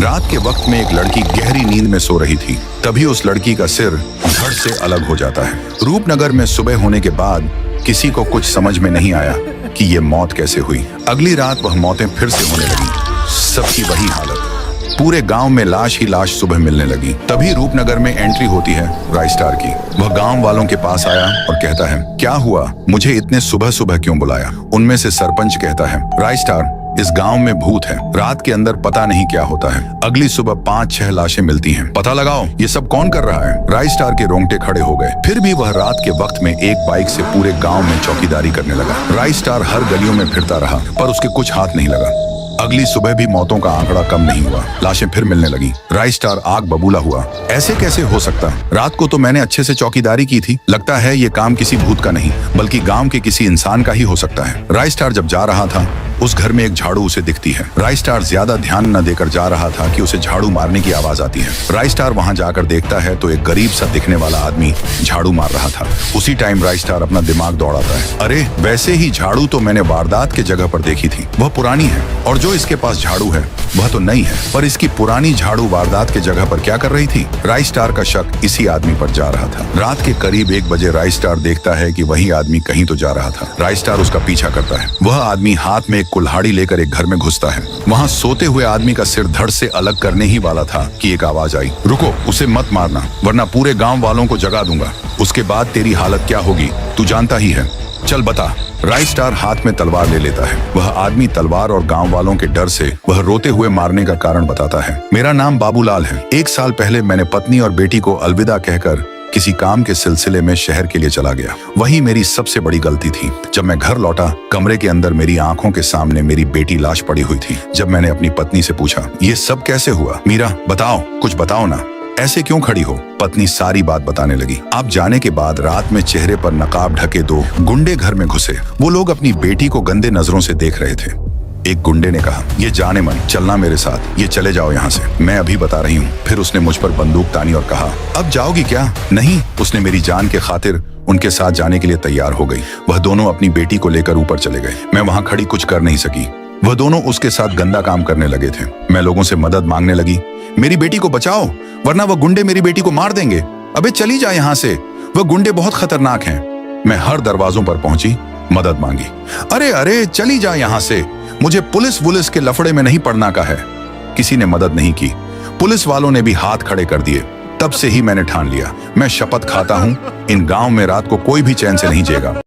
रात के वक्त में एक लड़की गहरी नींद में सो रही थी। तभी उस लड़की का सिर धड़ से अलग हो जाता है। रूपनगर में सुबह होने के बाद किसी को कुछ समझ में नहीं आया कि ये मौत कैसे हुई। अगली रात वह मौतें फिर से होने लगी, सबकी वही हालत। पूरे गांव में लाश ही लाश सुबह मिलने लगी। तभी रूपनगर में एंट्री होती है राइस्टार की। वह गांव वालों के पास आया और कहता है, क्या हुआ, मुझे इतने सुबह सुबह क्यों बुलाया? उनमें से सरपंच कहता है, राइस्टार, इस गांव में भूत है, रात के अंदर पता नहीं क्या होता है। अगली सुबह 5-6 लाशें मिलती हैं। पता लगाओ ये सब कौन कर रहा है। राइस्टार के रोंगटे खड़े हो गए। फिर भी वह रात के वक्त में एक बाइक से पूरे गांव में चौकीदारी करने लगा। राइस्टार हर गलियों में फिरता रहा पर उसके कुछ हाथ नहीं लगा। अगली सुबह भी मौतों का आंकड़ा कम नहीं हुआ, लाशें फिर मिलने लगी। राइस्टार आग बबूला हुआ, ऐसे कैसे हो सकता? रात को तो मैंने अच्छे से चौकीदारी की थी। लगता है ये काम किसी भूत का नहीं बल्कि गांव के किसी इंसान का ही हो सकता है। राइस्टार जब जा रहा था उस घर में एक झाड़ू उसे दिखती है। राइस्टार ज्यादा ध्यान न देकर जा रहा था कि उसे झाड़ू मारने की आवाज आती है। राइस्टार वहां जाकर देखता है तो एक गरीब सा दिखने वाला आदमी झाड़ू मार रहा था। उसी टाइम राइस्टार अपना दिमाग दौड़ाता है, अरे वैसे ही झाड़ू तो मैंने वारदात के जगह पर देखी थी, वह पुरानी है, और जो इसके पास झाड़ू है वह तो नई है, पर इसकी पुरानी झाड़ू वारदात के जगह पर क्या कर रही थी? राइस्टार का शक इसी आदमी पर जा रहा था। रात के करीब 1 बजे राइस्टार देखता है कि वही आदमी कहीं तो जा रहा था। राइस्टार उसका पीछा करता है। वह आदमी हाथ में एक कुल्हाड़ी लेकर एक घर में घुसता है। वहां सोते हुए आदमी का सिर धड़ से अलग करने ही वाला था कि एक आवाज आई, रुको, उसे मत मारना वरना पूरे गांव वालों को जगा दूंगा। उसके बाद तेरी हालत क्या होगी तू जानता ही है, चल बता। राइस्टार हाथ में तलवार ले लेता है। वह आदमी तलवार और गांव वालों के डर से वह रोते हुए मारने का कारण बताता है। मेरा नाम बाबूलाल है। 1 साल पहले मैंने पत्नी और बेटी को अलविदा कहकर किसी काम के सिलसिले में शहर के लिए चला गया। वही मेरी सबसे बड़ी गलती थी। जब मैं घर लौटा, कमरे के अंदर मेरी आंखों के सामने मेरी बेटी लाश पड़ी हुई थी। जब मैंने अपनी पत्नी से पूछा, ये सब कैसे हुआ? मीरा बताओ, कुछ बताओ ना, ऐसे क्यों खड़ी हो? पत्नी सारी बात बताने लगी। आप जाने के बाद रात में चेहरे पर नकाब ढके 2 गुंडे घर में घुसे। वो लोग अपनी बेटी को गंदे नजरों से देख रहे थे। एक गुंडे ने कहा, ये जाने मन, चलना मेरे साथ, ये चले जाओ यहाँ से, मैं अभी बता रही हूँ। फिर उसने मुझ पर बंदूक तानी और कहा, अब जाओगी क्या? नहीं। उसने मेरी जान के खातिर उनके साथ जाने के लिए तैयार हो गई। वह दोनों अपनी बेटी को लेकर ऊपर चले गए। मैं वहां खड़ी कुछ कर नहीं सकी। वह दोनों उसके साथ गंदा काम करने लगे थे। मैं लोगों से मदद मांगने लगी, मेरी बेटी को बचाओ वरना वह गुंडे मेरी बेटी को मार देंगे। अबे चली जा यहाँ से, वह गुंडे बहुत खतरनाक हैं। मैं हर दरवाजों पर पहुंची, मदद मांगी। अरे अरे चली जा यहाँ से, मुझे पुलिस के लफड़े में नहीं पड़ना का है। किसी ने मदद नहीं की। पुलिस वालों ने भी हाथ खड़े कर दिए। तब से ही मैंने ठान लिया, मैं शपथ खाता हूँ इन गांव में रात को कोई भी चैन से नहीं जिएगा।